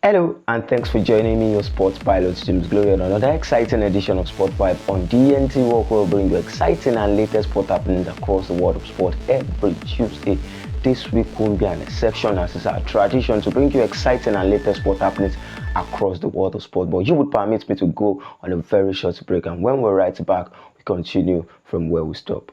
Hello and thanks for joining me, your sports pilot James Glory, on another exciting edition of Sport Vibe on DNT World. Will bring you exciting and latest sport happenings across the world of sport every Tuesday. This week won't be an exception, as it's our tradition to bring you exciting and latest sport happenings across the world of sport. But you would permit me to go on a very short break, and when we're right back, we continue from where we stop.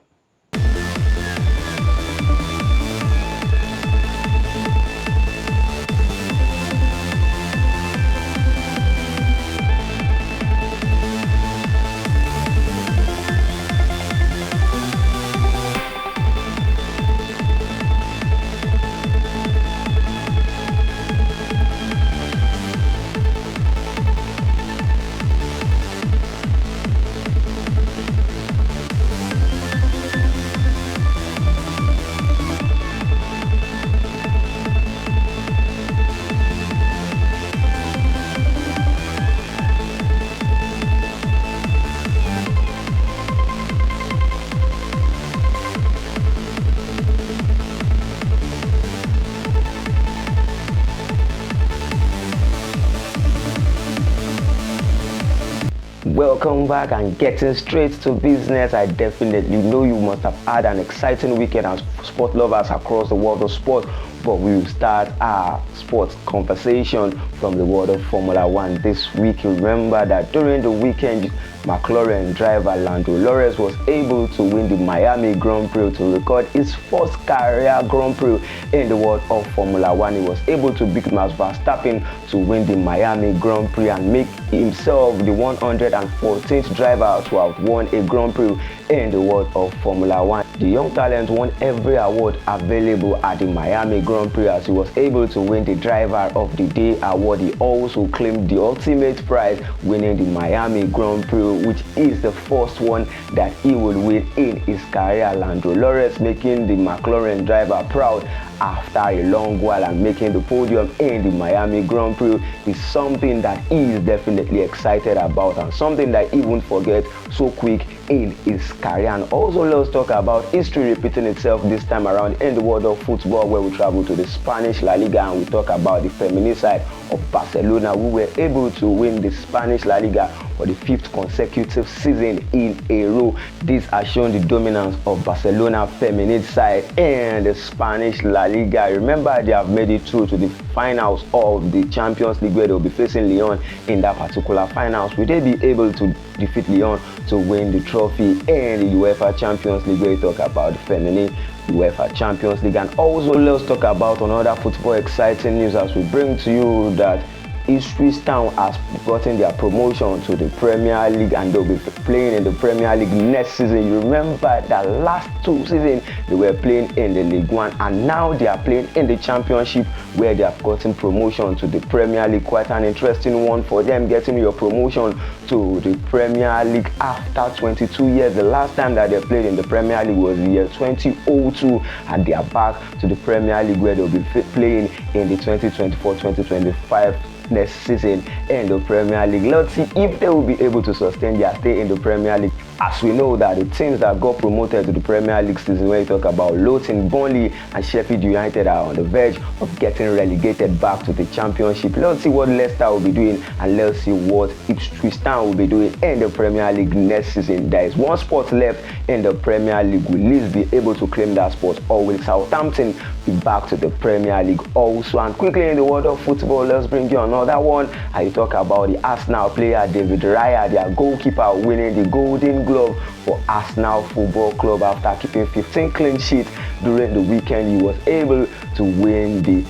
Welcome back, and getting straight to business. I definitely know you must have had an exciting weekend as sport lovers across the world of sport, but we will start our sports conversation from the world of Formula One this week. Remember that during the weekend, McLaren driver Lando Norris was able to win the Miami Grand Prix to record his first career Grand Prix in the world of Formula One. He was able to beat Max Verstappen to win the Miami Grand Prix and make himself the 114th driver to have won a Grand Prix in the world of Formula One. The young talent won every award available at the Miami Grand Prix, as he was able to win the Driver of the Day award. He also claimed the ultimate prize, winning the Miami Grand Prix, which is the first one that he would win in his career. Lando Norris making the McLaren driver proud after a long while, and making the podium in the Miami Grand Prix is something that he is definitely excited about, and something that he won't forget so quick in his career. And also, let's talk about history repeating itself this time around in the world of football, where we travel to the Spanish La Liga and we talk about the feminine side of Barcelona, who were able to win the Spanish La Liga for the 5th consecutive season in a row. This has shown the dominance of Barcelona feminine side in the Spanish La Liga. Remember, they have made it through to the finals of the Champions League, where they'll be facing Lyon in that particular finals. Will they be able to defeat Lyon to win the trophy in the UEFA Champions League, where we talk about the feminine UEFA Champions League? And also, let's talk about another football exciting news as we bring to you that Ipswich Town has gotten their promotion to the Premier League, and they'll be playing in the Premier League next season. You remember that last 2 seasons they were playing in the League One, and now they are playing in the Championship, where they have gotten promotion to the Premier League. Quite an interesting one for them, getting your promotion to the Premier League after 22 years. The last time that they played in the Premier League was the year 2002, and they are back to the Premier League, where they'll be playing in the 2024-2025 next season in the Premier League. Let's see if they will be able to sustain their stay in the Premier League, as we know that the teams that got promoted to the Premier League season, when you talk about Luton, Burnley and Sheffield United, are on the verge of getting relegated back to the Championship. Let's see what Leicester will be doing, and let's see what Ipswich Town will be doing in the Premier League next season. There is one spot left in the Premier League. Will Leeds be able to claim that spot, or will Southampton be back to the Premier League also? And quickly in the world of football, let's bring you another one. I talk about the Arsenal player David Raya, their goalkeeper, winning the Golden Glove for Arsenal Football Club after keeping 15 clean sheets during the weekend. He was able to win the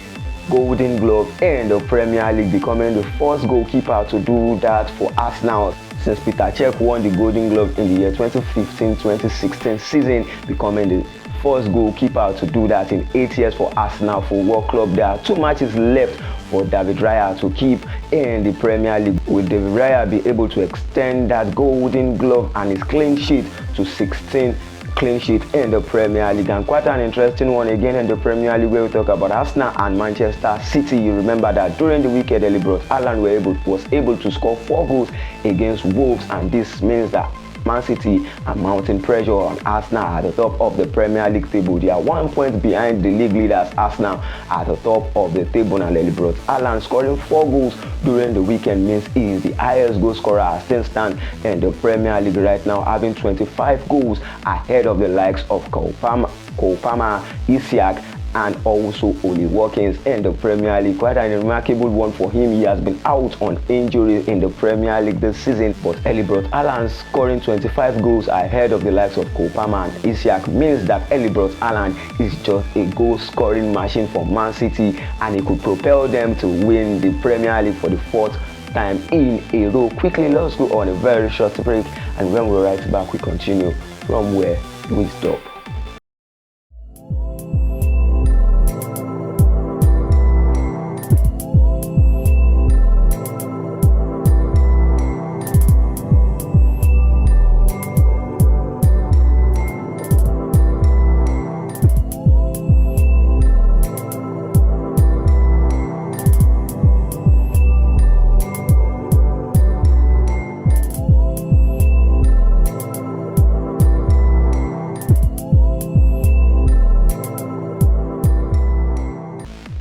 Golden Glove in the Premier League, becoming the first goalkeeper to do that for Arsenal since Peter Cech won the Golden Glove in the year 2015-2016 season, becoming the first goalkeeper to do that in 8 years for Arsenal Football Club. There are 2 matches left for David Raya to keep in the Premier League. Will David Raya be able to extend that Golden Glove and his clean sheet to 16 clean sheet in the Premier League? And quite an interesting one again in the Premier League, where we talk about Arsenal and Manchester City. You remember that during the weekend, Brot Haaland was able to score 4 goals against Wolves, and this means that Man City are mounting pressure on Arsenal at the top of the Premier League table. They are 1 point behind the league leaders Arsenal at the top of the table, and Erling Haaland scoring 4 goals during the weekend means he is the highest goal scorer as things stand in the Premier League right now, having 25 goals ahead of the likes of Cole Palmer, Isak, and also Oli Watkins in the Premier League. Quite a remarkable one for him. He has been out on injury in the Premier League this season, but Erling Haaland scoring 25 goals ahead of the likes of Cole Palmer and Isak means that Erling Haaland is just a goal scoring machine for Man City, and he could propel them to win the Premier League for the 4th time in a row. Quickly, let's go on a very short break, and when we're right back, we continue from where we stop.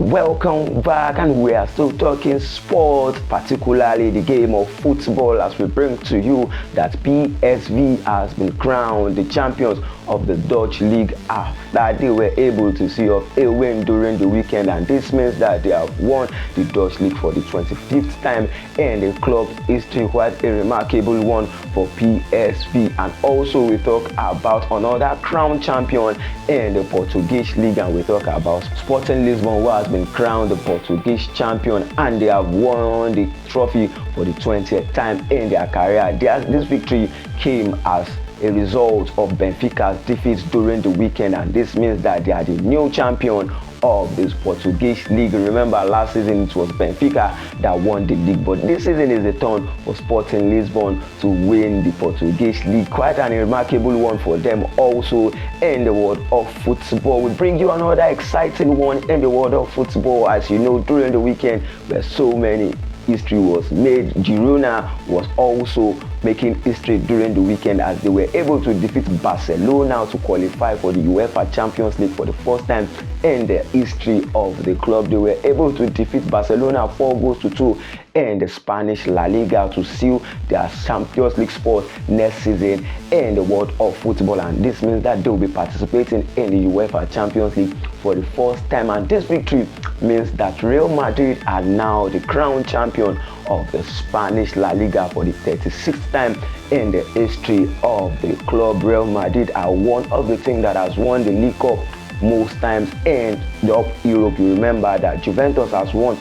Welcome back, and we are still talking sports, particularly the game of football, as we bring to you that PSV has been crowned the champions of the Dutch League after they were able to see off a win during the weekend, and this means that they have won the Dutch League for the 25th time in the club's history. Quite a remarkable one for PSV. And also we talk about another crowned champion in the Portuguese League, and we talk about Sporting Lisbon, who has been crowned the Portuguese champion, and they have won the trophy for the 20th time in their career. This victory came as a result of Benfica's defeats during the weekend, and this means that they are the new champion of this Portuguese league. Remember, last season it was Benfica that won the league, but this season is the turn for Sporting Lisbon to win the Portuguese league. Quite an remarkable one for them also in the world of football. We bring you another exciting one in the world of football. As you know, during the weekend where so many history was made, Girona was also making history during the weekend as they were able to defeat Barcelona to qualify for the UEFA Champions League for the first time in the history of the club. They were able to defeat Barcelona 4-2 in the Spanish La Liga to seal their Champions League spot next season in the world of football, and this means that they will be participating in the UEFA Champions League for the first time. And this victory means that Real Madrid are now the crowned champion of the Spanish La Liga for the 36th time in the history of the club. Real Madrid are one of the teams that has won the League Cup most times in Europe. You remember that Juventus has won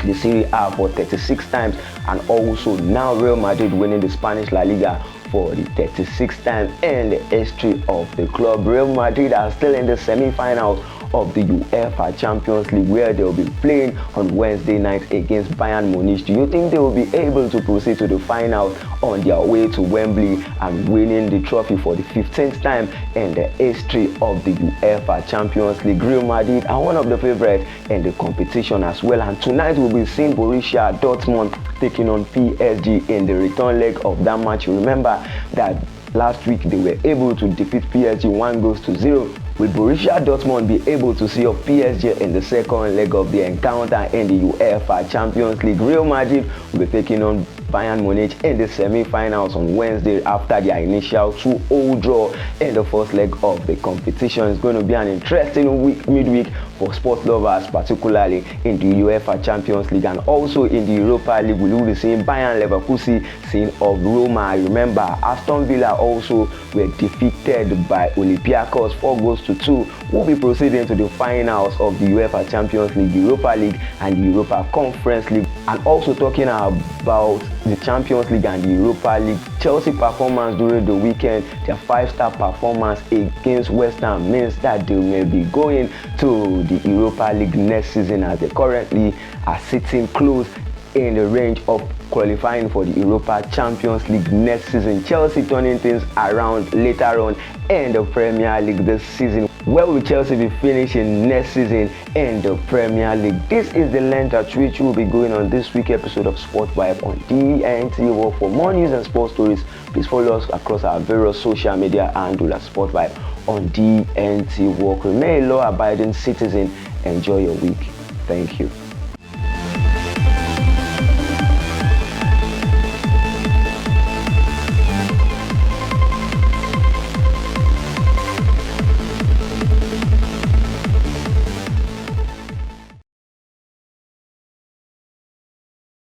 the Serie A for 36 times, and also now Real Madrid winning the Spanish La Liga for the 36th time in the history of the club. Real Madrid are still in the semi-finals of the UEFA Champions League, where they will be playing on Wednesday night against Bayern Munich. Do you think they will be able to proceed to the finals on their way to Wembley and winning the trophy for the 15th time in the history of the UEFA Champions League? Real Madrid are one of the favorites in the competition as well, and tonight we'll be seeing Borussia Dortmund taking on PSG in the return leg of that match. You remember that last week they were able to defeat PSG 1-0. Will Borussia Dortmund be able to see off PSG in the second leg of the encounter in the UEFA Champions League? Real Madrid will be taking on Bayern Munich in the semi-finals on Wednesday after their initial 2-0 draw in the first leg of the competition. It's going to be an interesting week, midweek for sports lovers, particularly in the UEFA Champions League, and also in the Europa League. We will be seeing Bayern Leverkusen seeing of Roma. Remember, Aston Villa also were defeated by Olympiacos 4-2. We'll be proceeding to the finals of the UEFA Champions League, Europa League, and the Europa Conference League. And also talking about the Champions League and the Europa League, Chelsea performance during the weekend, their 5-star performance against West Ham means that they may be going to the Europa League next season, as they currently are sitting close in the range of qualifying for the Europa Champions League next season. Chelsea turning things around later on in the Premier League this season, Where will Chelsea be finishing next season in the Premier League? This is the length at which we'll be going on this week's episode of Sport Vibe on DNT World. For more news and sports stories, please follow us across our various social media handles at Sport Vibe on DNT World. Remain a law-abiding citizen. Enjoy your week. Thank you.